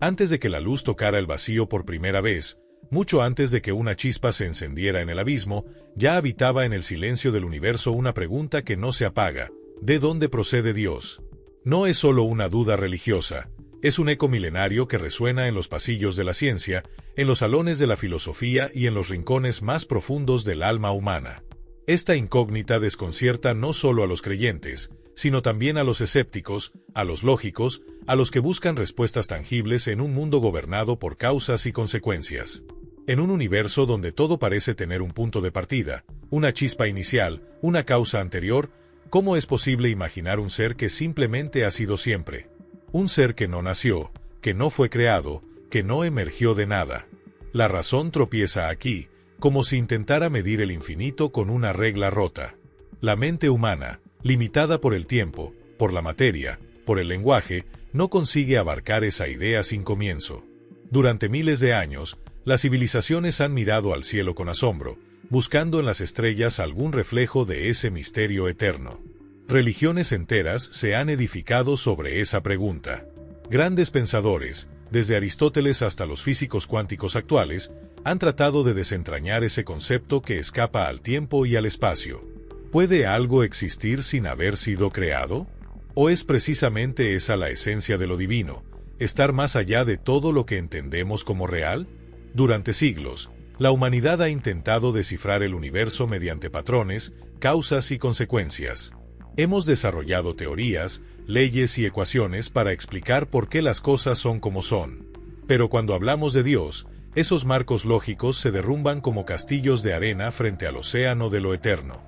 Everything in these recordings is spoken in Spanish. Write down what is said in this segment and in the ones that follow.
Antes de que la luz tocara el vacío por primera vez, mucho antes de que una chispa se encendiera en el abismo, ya habitaba en el silencio del universo una pregunta que no se apaga: ¿de dónde procede Dios? No es solo una duda religiosa, es un eco milenario que resuena en los pasillos de la ciencia, en los salones de la filosofía y en los rincones más profundos del alma humana. Esta incógnita desconcierta no solo a los creyentes, sino también a los escépticos, a los lógicos, a los que buscan respuestas tangibles en un mundo gobernado por causas y consecuencias. En un universo donde todo parece tener un punto de partida, una chispa inicial, una causa anterior, ¿cómo es posible imaginar un ser que simplemente ha sido siempre? Un ser que no nació, que no fue creado, que no emergió de nada. La razón tropieza aquí, como si intentara medir el infinito con una regla rota. La mente humana, limitada por el tiempo, por la materia, por el lenguaje, no consigue abarcar esa idea sin comienzo. Durante miles de años, las civilizaciones han mirado al cielo con asombro, buscando en las estrellas algún reflejo de ese misterio eterno. Religiones enteras se han edificado sobre esa pregunta. Grandes pensadores, desde Aristóteles hasta los físicos cuánticos actuales, han tratado de desentrañar ese concepto que escapa al tiempo y al espacio. ¿Puede algo existir sin haber sido creado? ¿O es precisamente esa la esencia de lo divino, estar más allá de todo lo que entendemos como real? Durante siglos, la humanidad ha intentado descifrar el universo mediante patrones, causas y consecuencias. Hemos desarrollado teorías, leyes y ecuaciones para explicar por qué las cosas son como son. Pero cuando hablamos de Dios, esos marcos lógicos se derrumban como castillos de arena frente al océano de lo eterno.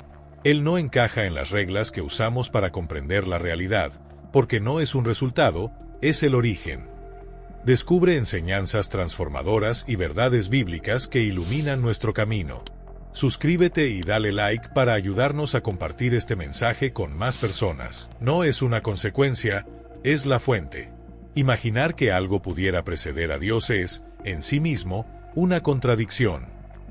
Él no encaja en las reglas que usamos para comprender la realidad, porque no es un resultado, es el origen. Descubre enseñanzas transformadoras y verdades bíblicas que iluminan nuestro camino. Suscríbete y dale like para ayudarnos a compartir este mensaje con más personas. No es una consecuencia, es la fuente. Imaginar que algo pudiera preceder a Dios es, en sí mismo, una contradicción.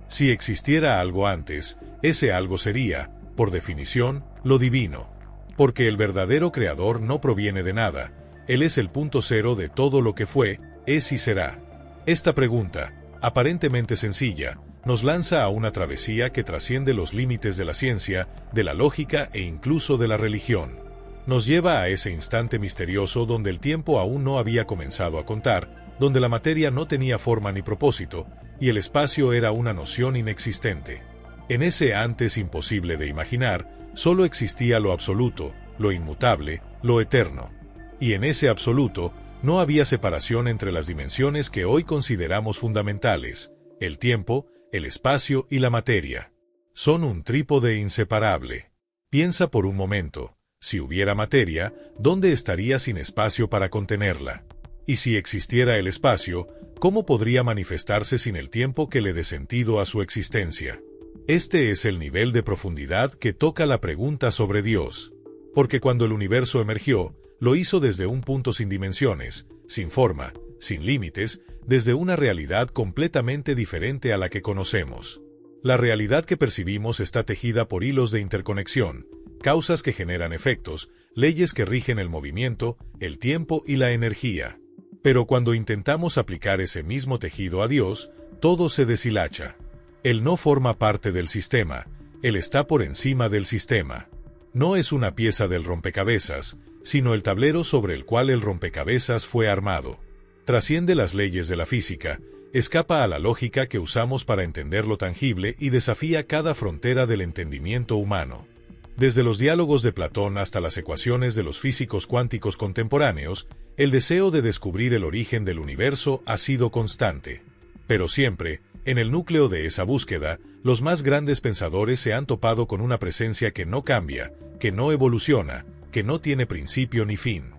Si existiera algo antes, ese algo sería, por definición, lo divino. Porque el verdadero creador no proviene de nada, Él es el punto cero de todo lo que fue, es y será. Esta pregunta, aparentemente sencilla, nos lanza a una travesía que trasciende los límites de la ciencia, de la lógica e incluso de la religión. Nos lleva a ese instante misterioso donde el tiempo aún no había comenzado a contar, donde la materia no tenía forma ni propósito, y el espacio era una noción inexistente. En ese antes imposible de imaginar, solo existía lo absoluto, lo inmutable, lo eterno. Y en ese absoluto, no había separación entre las dimensiones que hoy consideramos fundamentales, el tiempo, el espacio y la materia. Son un trípode inseparable. Piensa por un momento, si hubiera materia, ¿dónde estaría sin espacio para contenerla? Y si existiera el espacio, ¿cómo podría manifestarse sin el tiempo que le dé sentido a su existencia? Este es el nivel de profundidad que toca la pregunta sobre Dios. Porque cuando el universo emergió, lo hizo desde un punto sin dimensiones, sin forma, sin límites, desde una realidad completamente diferente a la que conocemos. La realidad que percibimos está tejida por hilos de interconexión, causas que generan efectos, leyes que rigen el movimiento, el tiempo y la energía. Pero cuando intentamos aplicar ese mismo tejido a Dios, todo se deshilacha. Él no forma parte del sistema, Él está por encima del sistema. No es una pieza del rompecabezas, sino el tablero sobre el cual el rompecabezas fue armado. Trasciende las leyes de la física, escapa a la lógica que usamos para entender lo tangible y desafía cada frontera del entendimiento humano. Desde los diálogos de Platón hasta las ecuaciones de los físicos cuánticos contemporáneos, el deseo de descubrir el origen del universo ha sido constante. Pero siempre, en el núcleo de esa búsqueda, los más grandes pensadores se han topado con una presencia que no cambia, que no evoluciona, que no tiene principio ni fin.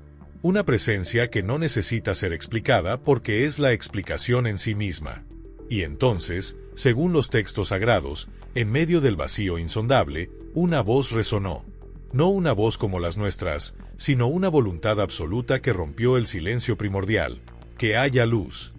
Una presencia que no necesita ser explicada porque es la explicación en sí misma. Y entonces, según los textos sagrados, en medio del vacío insondable, una voz resonó. No una voz como las nuestras, sino una voluntad absoluta que rompió el silencio primordial, que haya luz.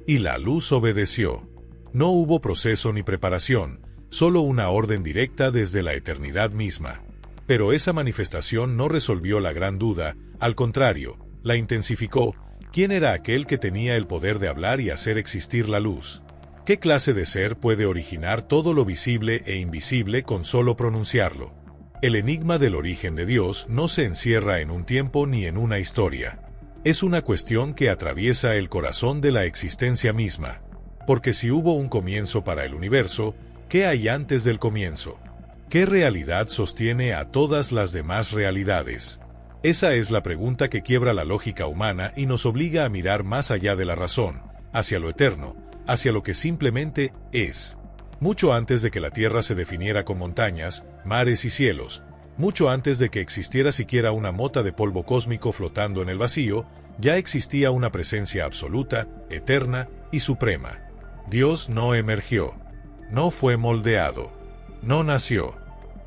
Y la luz obedeció. No hubo proceso ni preparación, solo una orden directa desde la eternidad misma. Pero esa manifestación no resolvió la gran duda, al contrario, la intensificó, ¿Quién era aquel que tenía el poder de hablar y hacer existir la luz? ¿Qué clase de ser puede originar todo lo visible e invisible con solo pronunciarlo? El enigma del origen de Dios no se encierra en un tiempo ni en una historia. Es una cuestión que atraviesa el corazón de la existencia misma. Porque si hubo un comienzo para el universo, ¿qué hay antes del comienzo? ¿Qué realidad sostiene a todas las demás realidades? Esa es la pregunta que quiebra la lógica humana y nos obliga a mirar más allá de la razón, hacia lo eterno, hacia lo que simplemente es. Mucho antes de que la Tierra se definiera con montañas, mares y cielos, mucho antes de que existiera siquiera una mota de polvo cósmico flotando en el vacío, ya existía una presencia absoluta, eterna y suprema. Dios no emergió, no fue moldeado, no nació,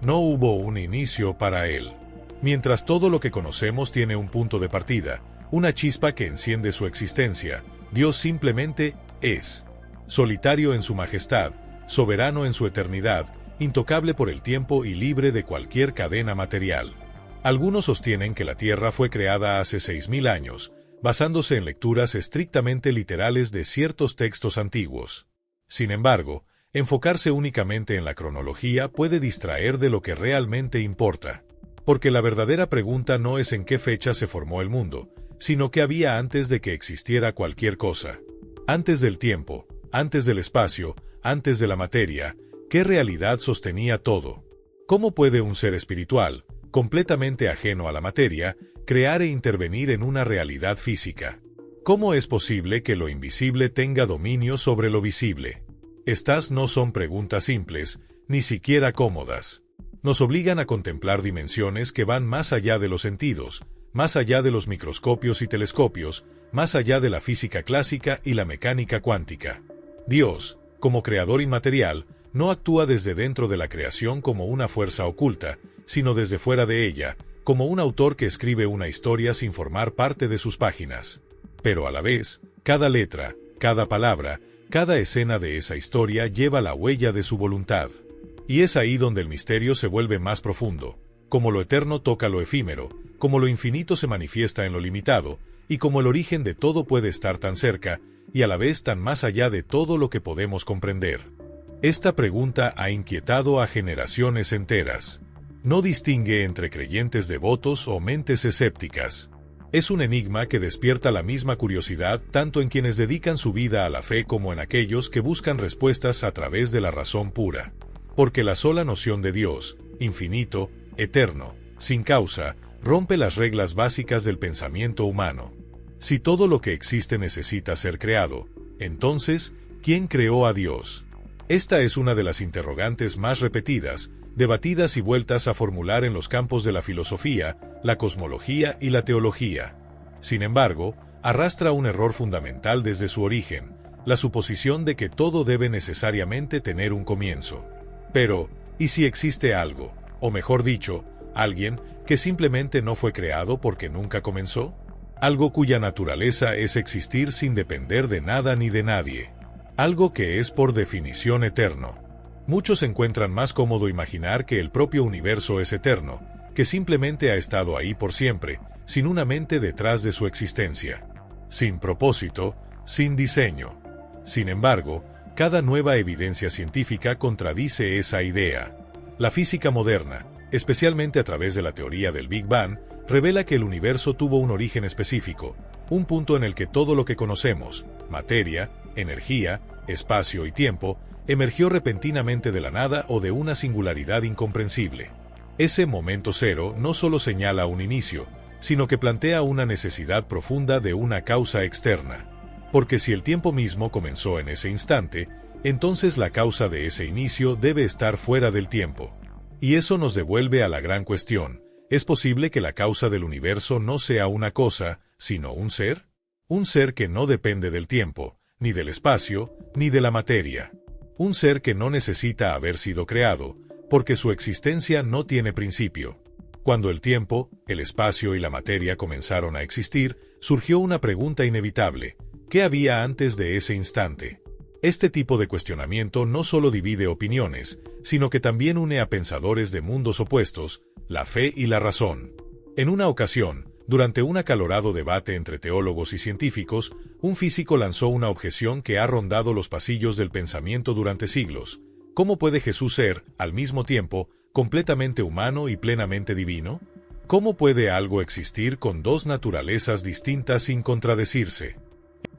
no hubo un inicio para él. Mientras todo lo que conocemos tiene un punto de partida, una chispa que enciende su existencia, Dios simplemente es. Solitario en su majestad, soberano en su eternidad, intocable por el tiempo y libre de cualquier cadena material. Algunos sostienen que la Tierra fue creada hace 6.000 años, basándose en lecturas estrictamente literales de ciertos textos antiguos. Sin embargo, enfocarse únicamente en la cronología puede distraer de lo que realmente importa. Porque la verdadera pregunta no es en qué fecha se formó el mundo, sino qué había antes de que existiera cualquier cosa. Antes del tiempo, antes del espacio, antes de la materia, ¿qué realidad sostenía todo? ¿Cómo puede un ser espiritual, completamente ajeno a la materia, crear e intervenir en una realidad física? ¿Cómo es posible que lo invisible tenga dominio sobre lo visible? Estas no son preguntas simples, ni siquiera cómodas. Nos obligan a contemplar dimensiones que van más allá de los sentidos, más allá de los microscopios y telescopios, más allá de la física clásica y la mecánica cuántica. Dios, como creador inmaterial, no actúa desde dentro de la creación como una fuerza oculta, sino desde fuera de ella, como un autor que escribe una historia sin formar parte de sus páginas. Pero a la vez, cada letra, cada palabra, cada escena de esa historia lleva la huella de su voluntad. Y es ahí donde el misterio se vuelve más profundo, como lo eterno toca lo efímero, como lo infinito se manifiesta en lo limitado, y como el origen de todo puede estar tan cerca, y a la vez tan más allá de todo lo que podemos comprender. Esta pregunta ha inquietado a generaciones enteras. No distingue entre creyentes devotos o mentes escépticas. Es un enigma que despierta la misma curiosidad tanto en quienes dedican su vida a la fe como en aquellos que buscan respuestas a través de la razón pura. Porque la sola noción de Dios, infinito, eterno, sin causa, rompe las reglas básicas del pensamiento humano. Si todo lo que existe necesita ser creado, entonces, ¿quién creó a Dios? Esta es una de las interrogantes más repetidas, debatidas y vueltas a formular en los campos de la filosofía, la cosmología y la teología. Sin embargo, arrastra un error fundamental desde su origen, la suposición de que todo debe necesariamente tener un comienzo. Pero, ¿y si existe algo, o mejor dicho, alguien, que simplemente no fue creado porque nunca comenzó? Algo cuya naturaleza es existir sin depender de nada ni de nadie. Algo que es por definición eterno. Muchos encuentran más cómodo imaginar que el propio universo es eterno, que simplemente ha estado ahí por siempre, sin una mente detrás de su existencia. Sin propósito, sin diseño. Sin embargo, cada nueva evidencia científica contradice esa idea. La física moderna, especialmente a través de la teoría del Big Bang, revela que el universo tuvo un origen específico, un punto en el que todo lo que conocemos, materia, energía, espacio y tiempo, emergió repentinamente de la nada o de una singularidad incomprensible. Ese momento cero no solo señala un inicio, sino que plantea una necesidad profunda de una causa externa. Porque si el tiempo mismo comenzó en ese instante, entonces la causa de ese inicio debe estar fuera del tiempo. Y eso nos devuelve a la gran cuestión: ¿es posible que la causa del universo no sea una cosa, sino un ser? Un ser que no depende del tiempo, ni del espacio, ni de la materia. Un ser que no necesita haber sido creado, porque su existencia no tiene principio. Cuando el tiempo, el espacio y la materia comenzaron a existir, surgió una pregunta inevitable: ¿qué había antes de ese instante? Este tipo de cuestionamiento no solo divide opiniones, sino que también une a pensadores de mundos opuestos, la fe y la razón. En una ocasión, Durante un acalorado debate entre teólogos y científicos, un físico lanzó una objeción que ha rondado los pasillos del pensamiento durante siglos. ¿Cómo puede Jesús ser, al mismo tiempo, completamente humano y plenamente divino? ¿Cómo puede algo existir con dos naturalezas distintas sin contradecirse?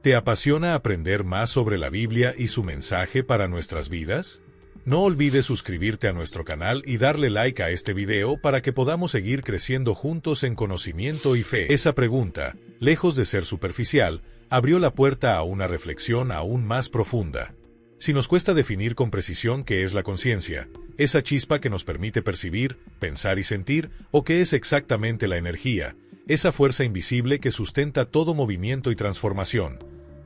¿Te apasiona aprender más sobre la Biblia y su mensaje para nuestras vidas? No olvides suscribirte a nuestro canal y darle like a este video para que podamos seguir creciendo juntos en conocimiento y fe. Esa pregunta, lejos de ser superficial, abrió la puerta a una reflexión aún más profunda. Si nos cuesta definir con precisión qué es la conciencia, esa chispa que nos permite percibir, pensar y sentir, o qué es exactamente la energía, esa fuerza invisible que sustenta todo movimiento y transformación,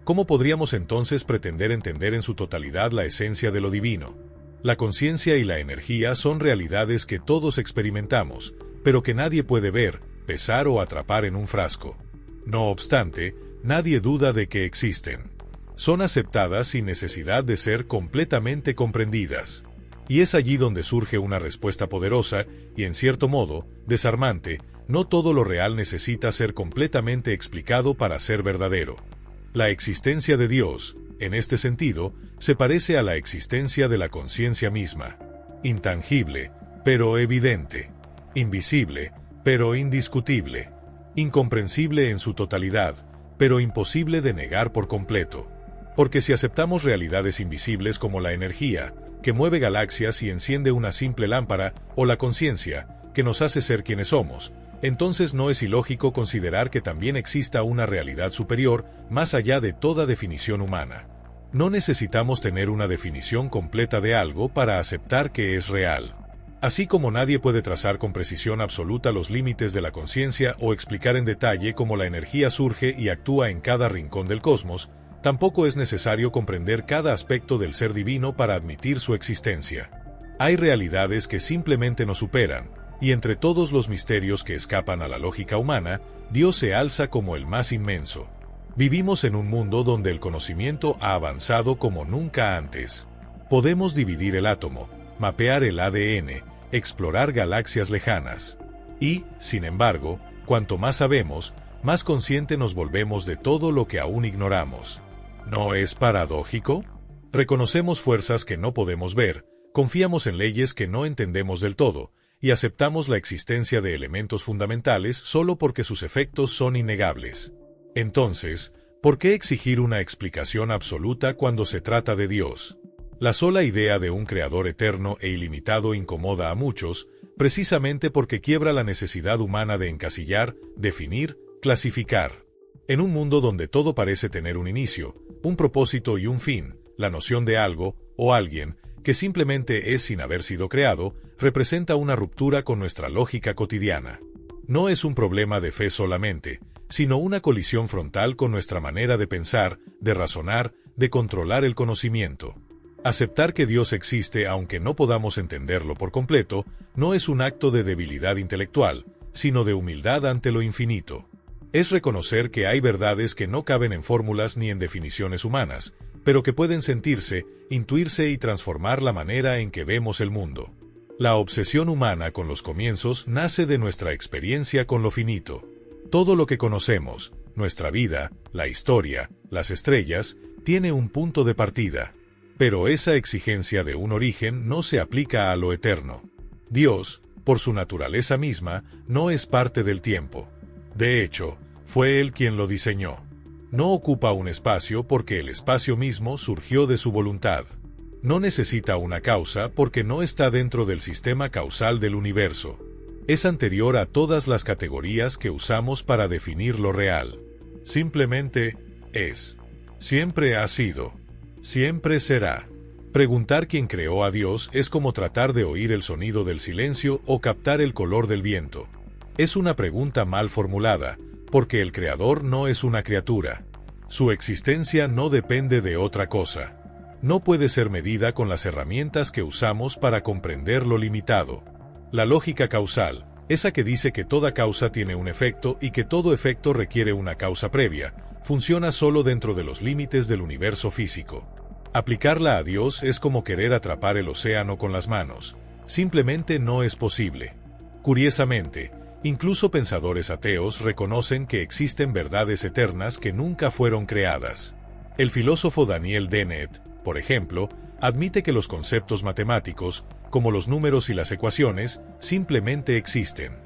¿cómo podríamos entonces pretender entender en su totalidad la esencia de lo divino? La conciencia y la energía son realidades que todos experimentamos, pero que nadie puede ver, pesar o atrapar en un frasco. No obstante, nadie duda de que existen. Son aceptadas sin necesidad de ser completamente comprendidas. Y es allí donde surge una respuesta poderosa y, en cierto modo, desarmante. No todo lo real necesita ser completamente explicado para ser verdadero. La existencia de Dios, en este sentido, se parece a la existencia de la conciencia misma. Intangible, pero evidente. Invisible, pero indiscutible. Incomprensible en su totalidad, pero imposible de negar por completo. Porque si aceptamos realidades invisibles como la energía, que mueve galaxias y enciende una simple lámpara, o la conciencia, que nos hace ser quienes somos, entonces no es ilógico considerar que también exista una realidad superior, más allá de toda definición humana. No necesitamos tener una definición completa de algo para aceptar que es real. Así como nadie puede trazar con precisión absoluta los límites de la conciencia o explicar en detalle cómo la energía surge y actúa en cada rincón del cosmos, tampoco es necesario comprender cada aspecto del ser divino para admitir su existencia. Hay realidades que simplemente nos superan, y entre todos los misterios que escapan a la lógica humana, Dios se alza como el más inmenso. Vivimos en un mundo donde el conocimiento ha avanzado como nunca antes. Podemos dividir el átomo, mapear el ADN, explorar galaxias lejanas. Y, sin embargo, cuanto más sabemos, más consciente nos volvemos de todo lo que aún ignoramos. ¿No es paradójico? Reconocemos fuerzas que no podemos ver, confiamos en leyes que no entendemos del todo, y aceptamos la existencia de elementos fundamentales solo porque sus efectos son innegables. Entonces, ¿por qué exigir una explicación absoluta cuando se trata de Dios? La sola idea de un creador eterno e ilimitado incomoda a muchos, precisamente porque quiebra la necesidad humana de encasillar, definir, clasificar. En un mundo donde todo parece tener un inicio, un propósito y un fin, la noción de algo, o alguien, que simplemente es sin haber sido creado, representa una ruptura con nuestra lógica cotidiana. No es un problema de fe solamente, sino una colisión frontal con nuestra manera de pensar, de razonar, de controlar el conocimiento. Aceptar que Dios existe aunque no podamos entenderlo por completo, no es un acto de debilidad intelectual, sino de humildad ante lo infinito. Es reconocer que hay verdades que no caben en fórmulas ni en definiciones humanas, pero que pueden sentirse, intuirse y transformar la manera en que vemos el mundo. La obsesión humana con los comienzos nace de nuestra experiencia con lo finito. Todo lo que conocemos, nuestra vida, la historia, las estrellas, tiene un punto de partida. Pero esa exigencia de un origen no se aplica a lo eterno. Dios, por su naturaleza misma, no es parte del tiempo. De hecho, fue Él quien lo diseñó. No ocupa un espacio porque el espacio mismo surgió de su voluntad. No necesita una causa porque no está dentro del sistema causal del universo. Es anterior a todas las categorías que usamos para definir lo real. Simplemente es. Siempre ha sido. Siempre será. Preguntar quién creó a Dios es como tratar de oír el sonido del silencio o captar el color del viento. Es una pregunta mal formulada, porque el Creador no es una criatura. Su existencia no depende de otra cosa. No puede ser medida con las herramientas que usamos para comprender lo limitado. La lógica causal, esa que dice que toda causa tiene un efecto y que todo efecto requiere una causa previa, funciona solo dentro de los límites del universo físico. Aplicarla a Dios es como querer atrapar el océano con las manos. Simplemente no es posible. Curiosamente, Incluso pensadores ateos reconocen que existen verdades eternas que nunca fueron creadas. El filósofo Daniel Dennett, por ejemplo, admite que los conceptos matemáticos, como los números y las ecuaciones, simplemente existen.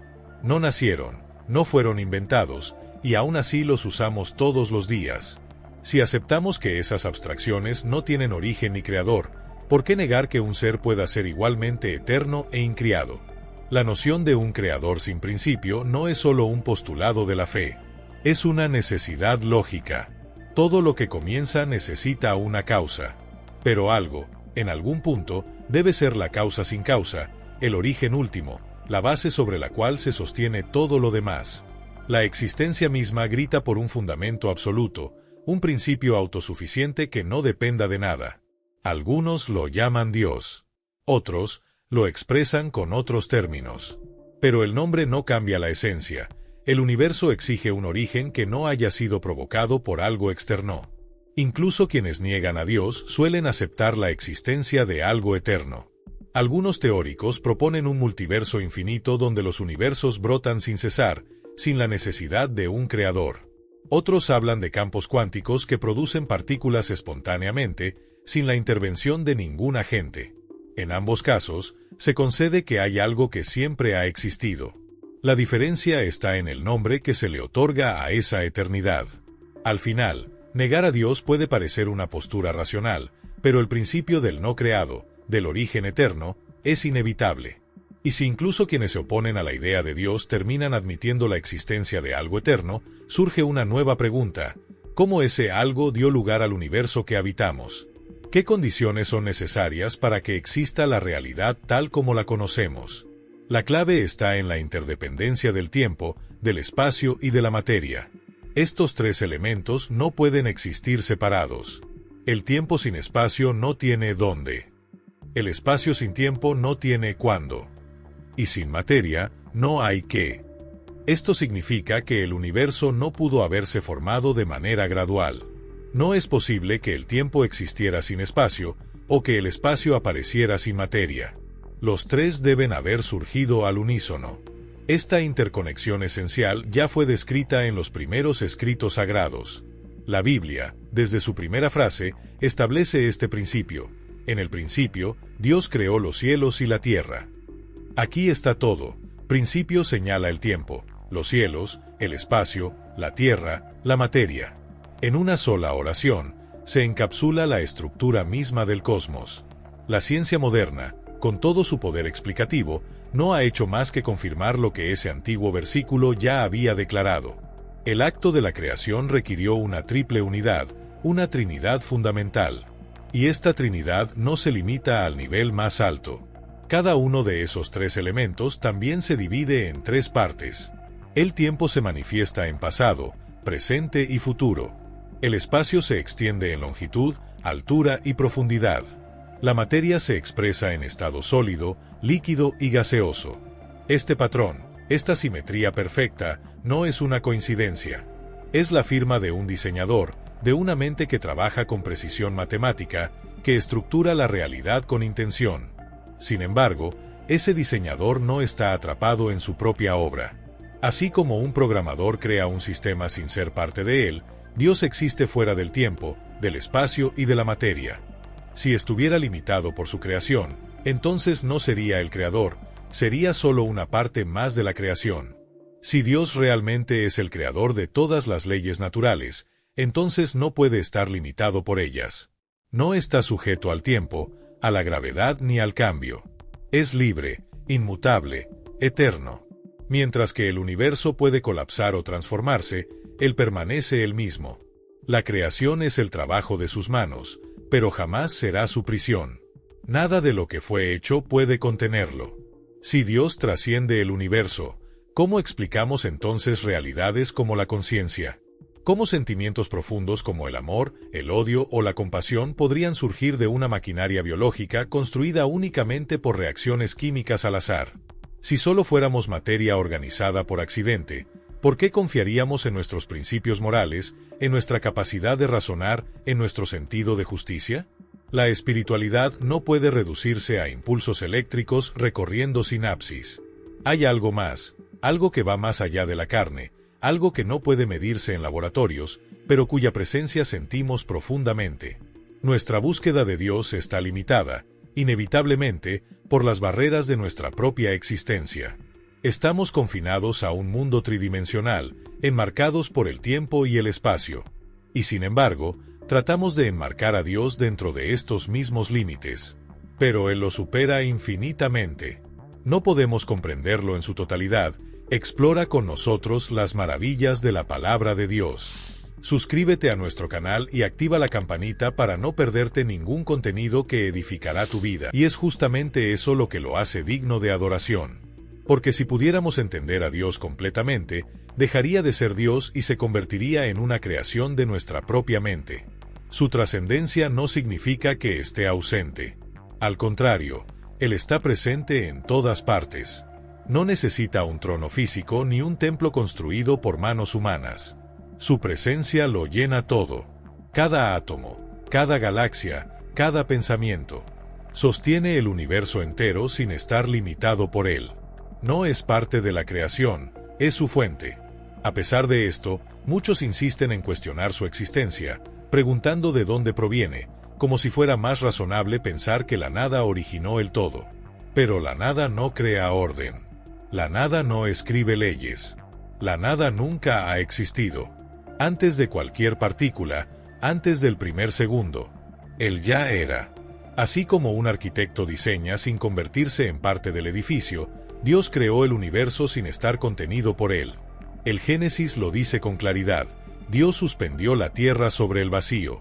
No nacieron, no fueron inventados, y aún así los usamos todos los días. Si aceptamos que esas abstracciones no tienen origen ni creador, ¿por qué negar que un ser pueda ser igualmente eterno e incriado? La noción de un creador sin principio no es solo un postulado de la fe. Es una necesidad lógica. Todo lo que comienza necesita una causa. Pero algo, en algún punto, debe ser la causa sin causa, el origen último, la base sobre la cual se sostiene todo lo demás. La existencia misma grita por un fundamento absoluto, un principio autosuficiente que no dependa de nada. Algunos lo llaman Dios. Otros lo expresan con otros términos. Pero el nombre no cambia la esencia. El universo exige un origen que no haya sido provocado por algo externo. Incluso quienes niegan a Dios suelen aceptar la existencia de algo eterno. Algunos teóricos proponen un multiverso infinito donde los universos brotan sin cesar, sin la necesidad de un creador. Otros hablan de campos cuánticos que producen partículas espontáneamente, sin la intervención de ningún agente. En ambos casos, se concede que hay algo que siempre ha existido. La diferencia está en el nombre que se le otorga a esa eternidad. Al final, negar a Dios puede parecer una postura racional, pero el principio del no creado, del origen eterno, es inevitable. Y si incluso quienes se oponen a la idea de Dios terminan admitiendo la existencia de algo eterno, surge una nueva pregunta: ¿cómo ese algo dio lugar al universo que habitamos? ¿Qué condiciones son necesarias para que exista la realidad tal como la conocemos? La clave está en la interdependencia del tiempo, del espacio y de la materia. Estos tres elementos no pueden existir separados. El tiempo sin espacio no tiene dónde. El espacio sin tiempo no tiene cuándo. Y sin materia, no hay qué. Esto significa que el universo no pudo haberse formado de manera gradual. No es posible que el tiempo existiera sin espacio, o que el espacio apareciera sin materia. Los tres deben haber surgido al unísono. Esta interconexión esencial ya fue descrita en los primeros escritos sagrados. La Biblia, desde su primera frase, establece este principio: en el principio, Dios creó los cielos y la tierra. Aquí está todo. Principio señala el tiempo, los cielos, el espacio, la tierra, la materia. En una sola oración, se encapsula la estructura misma del cosmos. La ciencia moderna, con todo su poder explicativo, no ha hecho más que confirmar lo que ese antiguo versículo ya había declarado. El acto de la creación requirió una triple unidad, una trinidad fundamental. Y esta trinidad no se limita al nivel más alto. Cada uno de esos tres elementos también se divide en tres partes. El tiempo se manifiesta en pasado, presente y futuro. El espacio se extiende en longitud, altura y profundidad. La materia se expresa en estado sólido, líquido y gaseoso. Este patrón, esta simetría perfecta, no es una coincidencia. Es la firma de un diseñador, de una mente que trabaja con precisión matemática, que estructura la realidad con intención. Sin embargo, ese diseñador no está atrapado en su propia obra. Así como un programador crea un sistema sin ser parte de él, Dios existe fuera del tiempo, del espacio y de la materia. Si estuviera limitado por su creación, entonces no sería el creador, sería solo una parte más de la creación. Si Dios realmente es el creador de todas las leyes naturales, entonces no puede estar limitado por ellas. No está sujeto al tiempo, a la gravedad ni al cambio. Es libre, inmutable, eterno. Mientras que el universo puede colapsar o transformarse, él permanece el mismo. La creación es el trabajo de sus manos, pero jamás será su prisión. Nada de lo que fue hecho puede contenerlo. Si Dios trasciende el universo, ¿cómo explicamos entonces realidades como la conciencia? ¿Cómo sentimientos profundos como el amor, el odio o la compasión podrían surgir de una maquinaria biológica construida únicamente por reacciones químicas al azar? Si solo fuéramos materia organizada por accidente, ¿por qué confiaríamos en nuestros principios morales, en nuestra capacidad de razonar, en nuestro sentido de justicia? La espiritualidad no puede reducirse a impulsos eléctricos recorriendo sinapsis. Hay algo más, algo que va más allá de la carne, algo que no puede medirse en laboratorios, pero cuya presencia sentimos profundamente. Nuestra búsqueda de Dios está limitada, inevitablemente, por las barreras de nuestra propia existencia. Estamos confinados a un mundo tridimensional, enmarcados por el tiempo y el espacio. Y sin embargo, tratamos de enmarcar a Dios dentro de estos mismos límites. Pero Él lo supera infinitamente. No podemos comprenderlo en su totalidad. Explora con nosotros las maravillas de la palabra de Dios. Suscríbete a nuestro canal y activa la campanita para no perderte ningún contenido que edificará tu vida. Y es justamente eso lo que lo hace digno de adoración. Porque si pudiéramos entender a Dios completamente, dejaría de ser Dios y se convertiría en una creación de nuestra propia mente. Su trascendencia no significa que esté ausente. Al contrario, Él está presente en todas partes. No necesita un trono físico ni un templo construido por manos humanas. Su presencia lo llena todo. Cada átomo, cada galaxia, cada pensamiento. Sostiene el universo entero sin estar limitado por él. No es parte de la creación, es su fuente. A pesar de esto, muchos insisten en cuestionar su existencia, preguntando de dónde proviene, como si fuera más razonable pensar que la nada originó el todo. Pero la nada no crea orden. La nada no escribe leyes. La nada nunca ha existido. Antes de cualquier partícula, antes del primer segundo, Él ya era. Así como un arquitecto diseña sin convertirse en parte del edificio, Dios creó el universo sin estar contenido por él. El Génesis lo dice con claridad: Dios suspendió la tierra sobre el vacío.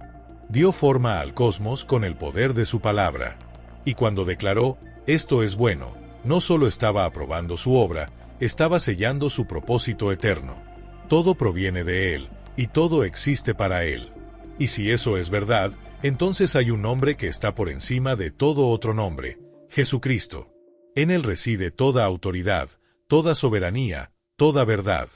Dio forma al cosmos con el poder de su palabra. Y cuando declaró, esto es bueno, no solo estaba aprobando su obra, estaba sellando su propósito eterno. Todo proviene de Él, y todo existe para Él. Y si eso es verdad, entonces hay un nombre que está por encima de todo otro nombre: Jesucristo. En Él reside toda autoridad, toda soberanía, toda verdad.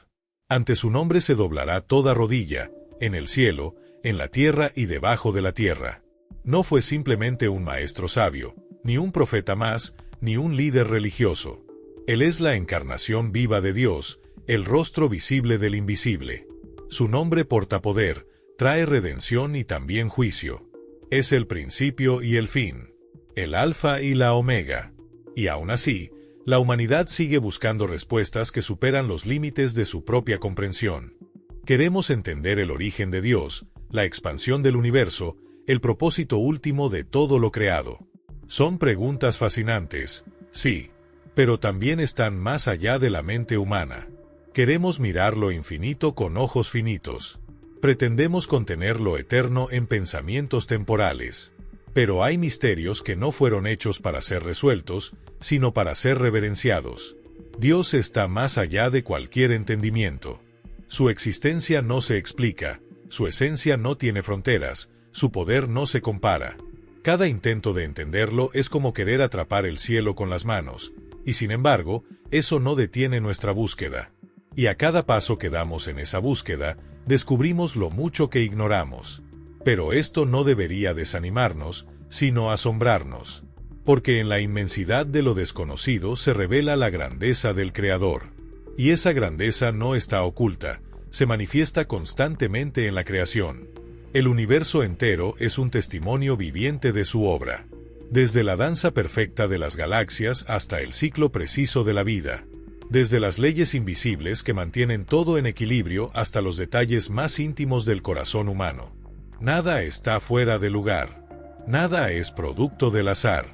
Ante su nombre se doblará toda rodilla, en el cielo, en la tierra y debajo de la tierra. No fue simplemente un maestro sabio, ni un profeta más, ni un líder religioso. Él es la encarnación viva de Dios, el rostro visible del invisible. Su nombre porta poder, trae redención y también juicio. Es el principio y el fin, el alfa y la omega. Y aún así, la humanidad sigue buscando respuestas que superan los límites de su propia comprensión. Queremos entender el origen de Dios, la expansión del universo, el propósito último de todo lo creado. Son preguntas fascinantes, sí, pero también están más allá de la mente humana. Queremos mirar lo infinito con ojos finitos. Pretendemos contener lo eterno en pensamientos temporales. Pero hay misterios que no fueron hechos para ser resueltos, sino para ser reverenciados. Dios está más allá de cualquier entendimiento. Su existencia no se explica, su esencia no tiene fronteras, su poder no se compara. Cada intento de entenderlo es como querer atrapar el cielo con las manos, y sin embargo, eso no detiene nuestra búsqueda. Y a cada paso que damos en esa búsqueda, descubrimos lo mucho que ignoramos. Pero esto no debería desanimarnos, sino asombrarnos. Porque en la inmensidad de lo desconocido se revela la grandeza del Creador. Y esa grandeza no está oculta, se manifiesta constantemente en la creación. El universo entero es un testimonio viviente de su obra. Desde la danza perfecta de las galaxias hasta el ciclo preciso de la vida. Desde las leyes invisibles que mantienen todo en equilibrio hasta los detalles más íntimos del corazón humano. Nada está fuera de lugar. Nada es producto del azar.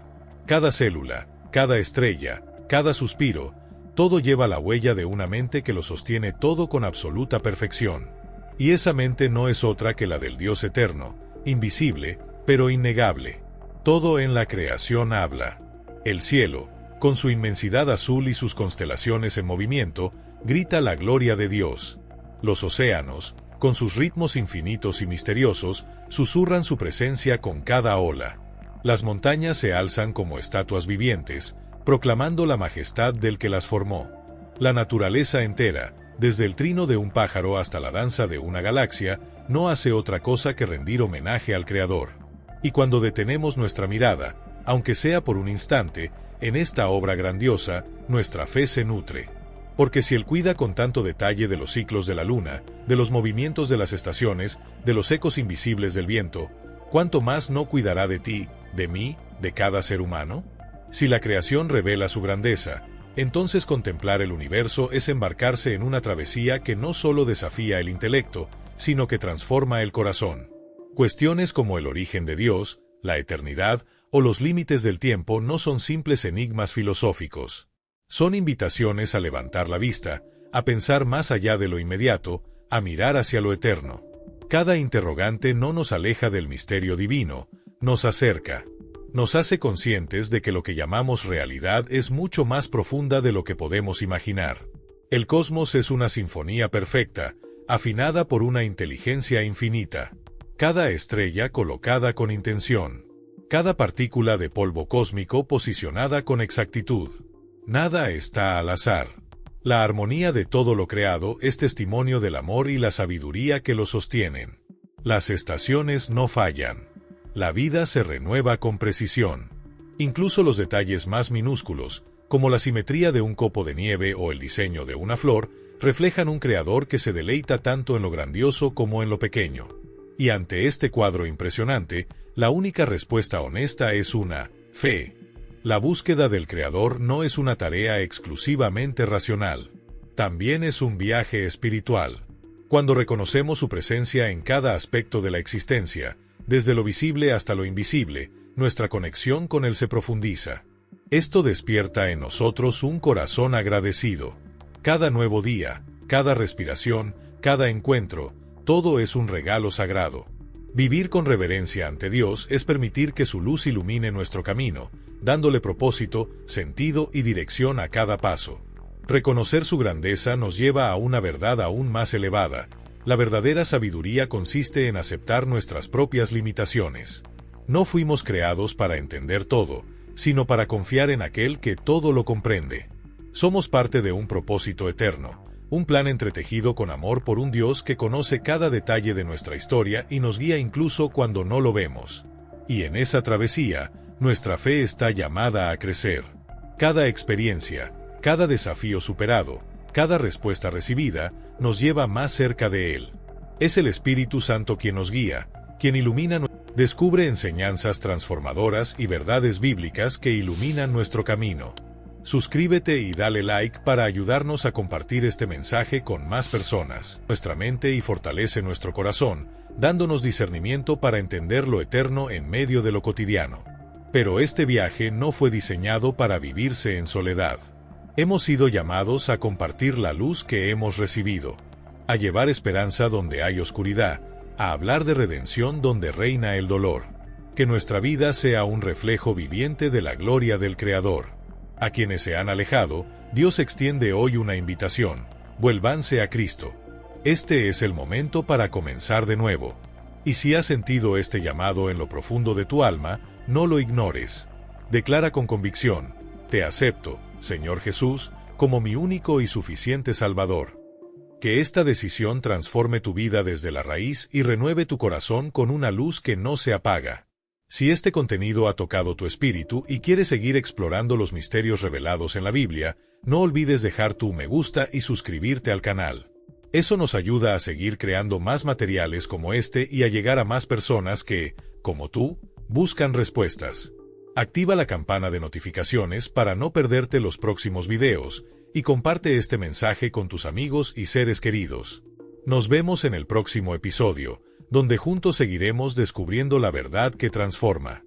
Cada célula, cada estrella, cada suspiro, todo lleva la huella de una mente que lo sostiene todo con absoluta perfección. Y esa mente no es otra que la del Dios eterno, invisible, pero innegable. Todo en la creación habla. El cielo, con su inmensidad azul y sus constelaciones en movimiento, grita la gloria de Dios. Los océanos, con sus ritmos infinitos y misteriosos, susurran su presencia con cada ola. Las montañas se alzan como estatuas vivientes, proclamando la majestad del que las formó. La naturaleza entera, desde el trino de un pájaro hasta la danza de una galaxia, no hace otra cosa que rendir homenaje al Creador. Y cuando detenemos nuestra mirada, aunque sea por un instante, en esta obra grandiosa, nuestra fe se nutre. Porque si Él cuida con tanto detalle de los ciclos de la luna, de los movimientos de las estaciones, de los ecos invisibles del viento, ¿cuánto más no cuidará de ti, de mí, de cada ser humano? Si la creación revela su grandeza, entonces contemplar el universo es embarcarse en una travesía que no solo desafía el intelecto, sino que transforma el corazón. Cuestiones como el origen de Dios, la eternidad o los límites del tiempo no son simples enigmas filosóficos. Son invitaciones a levantar la vista, a pensar más allá de lo inmediato, a mirar hacia lo eterno. Cada interrogante no nos aleja del misterio divino, nos acerca. Nos hace conscientes de que lo que llamamos realidad es mucho más profunda de lo que podemos imaginar. El cosmos es una sinfonía perfecta, afinada por una inteligencia infinita. Cada estrella colocada con intención. Cada partícula de polvo cósmico posicionada con exactitud. Nada está al azar. La armonía de todo lo creado es testimonio del amor y la sabiduría que lo sostienen. Las estaciones no fallan. La vida se renueva con precisión. Incluso los detalles más minúsculos, como la simetría de un copo de nieve o el diseño de una flor, reflejan un creador que se deleita tanto en lo grandioso como en lo pequeño. Y ante este cuadro impresionante, la única respuesta honesta es una fe. La búsqueda del Creador no es una tarea exclusivamente racional. También es un viaje espiritual. Cuando reconocemos su presencia en cada aspecto de la existencia, desde lo visible hasta lo invisible, nuestra conexión con Él se profundiza. Esto despierta en nosotros un corazón agradecido. Cada nuevo día, cada respiración, cada encuentro, todo es un regalo sagrado. Vivir con reverencia ante Dios es permitir que su luz ilumine nuestro camino, dándole propósito, sentido y dirección a cada paso. Reconocer su grandeza nos lleva a una verdad aún más elevada. La verdadera sabiduría consiste en aceptar nuestras propias limitaciones. No fuimos creados para entender todo, sino para confiar en aquel que todo lo comprende. Somos parte de un propósito eterno, un plan entretejido con amor por un Dios que conoce cada detalle de nuestra historia y nos guía incluso cuando no lo vemos. Y en esa travesía, nuestra fe está llamada a crecer. Cada experiencia, cada desafío superado, cada respuesta recibida, nos lleva más cerca de Él. Es el Espíritu Santo quien nos guía, quien ilumina, descubre enseñanzas transformadoras y verdades bíblicas que iluminan nuestro camino. Suscríbete y dale like para ayudarnos a compartir este mensaje con más personas. Nuestra mente y fortalece nuestro corazón, dándonos discernimiento para entender lo eterno en medio de lo cotidiano. Pero este viaje no fue diseñado para vivirse en soledad. Hemos sido llamados a compartir la luz que hemos recibido, a llevar esperanza donde hay oscuridad, a hablar de redención donde reina el dolor. Que nuestra vida sea un reflejo viviente de la gloria del Creador. A quienes se han alejado, Dios extiende hoy una invitación: vuélvanse a Cristo. Este es el momento para comenzar de nuevo. Y si has sentido este llamado en lo profundo de tu alma, no lo ignores. Declara con convicción: te acepto, Señor Jesús, como mi único y suficiente Salvador. Que esta decisión transforme tu vida desde la raíz y renueve tu corazón con una luz que no se apaga. Si este contenido ha tocado tu espíritu y quieres seguir explorando los misterios revelados en la Biblia, no olvides dejar tu me gusta y suscribirte al canal. Eso nos ayuda a seguir creando más materiales como este y a llegar a más personas que, como tú, buscan respuestas. Activa la campana de notificaciones para no perderte los próximos videos y comparte este mensaje con tus amigos y seres queridos. Nos vemos en el próximo episodio, donde juntos seguiremos descubriendo la verdad que transforma.